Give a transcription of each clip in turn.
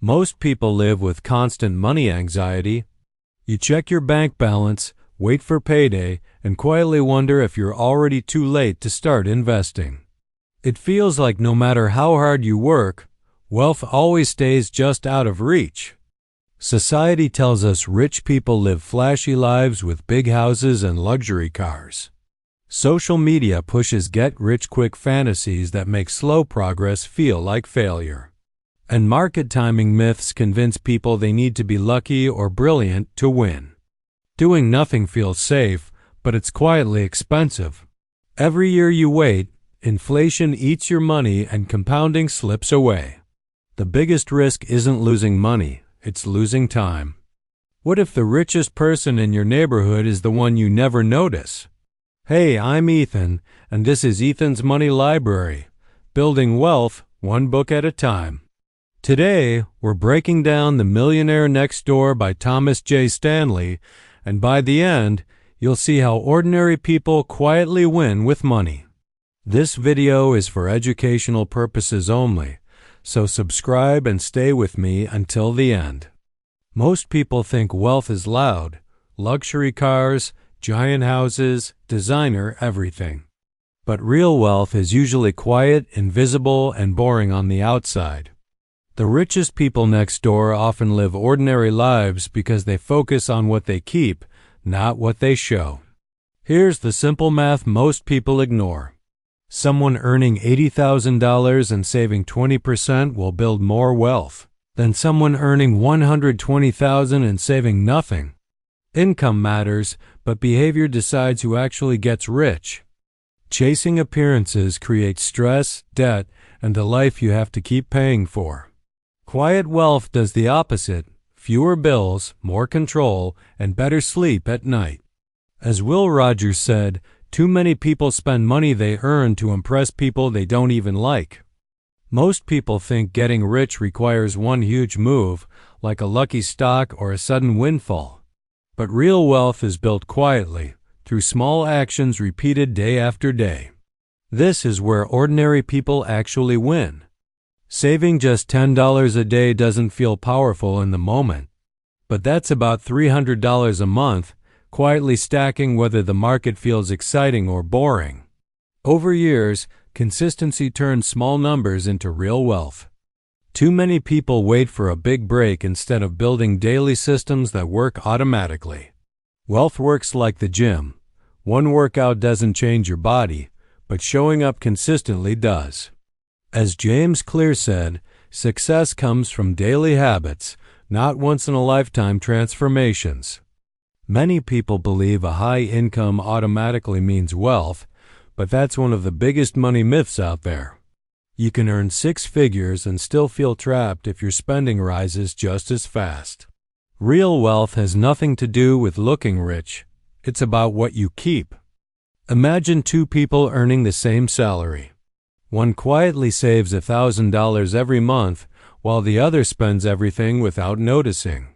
Most people live with constant money anxiety. You check your bank balance, wait for payday, and quietly wonder if you're already too late to start investing. It feels like no matter how hard you work, wealth always stays just out of reach. Society tells us rich people live flashy lives with big houses and luxury cars. Social media pushes get-rich-quick fantasies that make slow progress feel like failure. And market timing myths convince people they need to be lucky or brilliant to win. Doing nothing feels safe, but it's quietly expensive. Every year you wait, inflation eats your money and compounding slips away. The biggest risk isn't losing money, it's losing time. What if the richest person in your neighborhood is the one you never notice? Hey, I'm Ethan, and this is Ethan's Money Library, building wealth one book at a time. Today, we're breaking down The Millionaire Next Door by Thomas J. Stanley, and by the end, you'll see how ordinary people quietly win with money. This video is for educational purposes only, so subscribe and stay with me until the end. Most people think wealth is loud, luxury cars, giant houses, designer everything. But real wealth is usually quiet, invisible, and boring on the outside. The richest people next door often live ordinary lives because they focus on what they keep, not what they show. Here's the simple math most people ignore. Someone earning $80,000 and saving 20% will build more wealth than someone earning $120,000 and saving nothing. Income matters, but behavior decides who actually gets rich. Chasing appearances creates stress, debt, and a life you have to keep paying for. Quiet wealth does the opposite: fewer bills, more control, and better sleep at night. As Will Rogers said, too many people spend money they earn to impress people they don't even like. Most people think getting rich requires one huge move, like a lucky stock or a sudden windfall. But real wealth is built quietly, through small actions repeated day after day. This is where ordinary people actually win. Saving just $10 a day doesn't feel powerful in the moment, but that's about $300 a month, quietly stacking whether the market feels exciting or boring. Over years, consistency turns small numbers into real wealth. Too many people wait for a big break instead of building daily systems that work automatically. Wealth works like the gym. One workout doesn't change your body, but showing up consistently does. As James Clear said, success comes from daily habits, not once-in-a-lifetime transformations. Many people believe a high income automatically means wealth, but that's one of the biggest money myths out there. You can earn six figures and still feel trapped if your spending rises just as fast. Real wealth has nothing to do with looking rich. It's about what you keep. Imagine two people earning the same salary. One quietly saves $1,000 every month, while the other spends everything without noticing.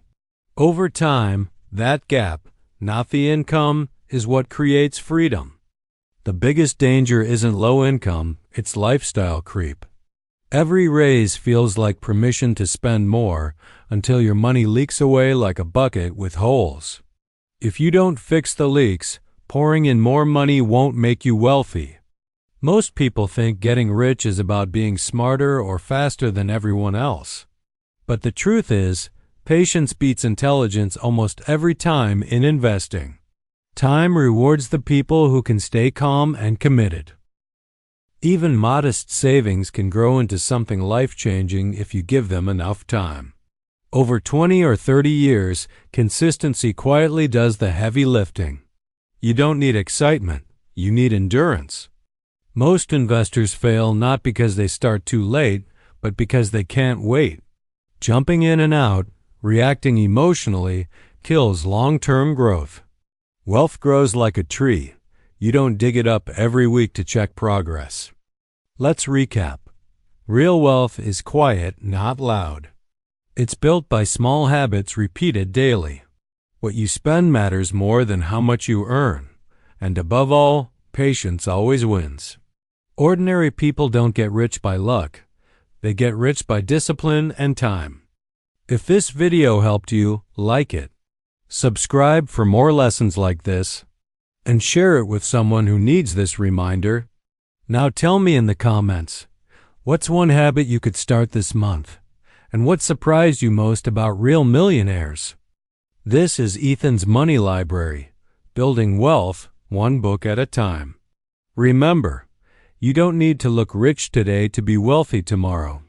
Over time, that gap, not the income, is what creates freedom. The biggest danger isn't low income, it's lifestyle creep. Every raise feels like permission to spend more until your money leaks away like a bucket with holes. If you don't fix the leaks, pouring in more money won't make you wealthy. Most people think getting rich is about being smarter or faster than everyone else. But the truth is, patience beats intelligence almost every time in investing. Time rewards the people who can stay calm and committed. Even modest savings can grow into something life-changing if you give them enough time. Over 20 or 30 years, consistency quietly does the heavy lifting. You don't need excitement, you need endurance. Most investors fail not because they start too late, but because they can't wait. Jumping in and out, reacting emotionally, kills long-term growth. Wealth grows like a tree. You don't dig it up every week to check progress. Let's recap. Real wealth is quiet, not loud. It's built by small habits repeated daily. What you spend matters more than how much you earn. And above all, patience always wins. Ordinary people don't get rich by luck. They get rich by discipline and time. If this video helped you, like it, subscribe for more lessons like this, and share it with someone who needs this reminder. Now tell me in the comments, what's one habit you could start this month? And what surprised you most about real millionaires? This is Ethan's Money Library, building wealth one book at a time. Remember, you don't need to look rich today to be wealthy tomorrow.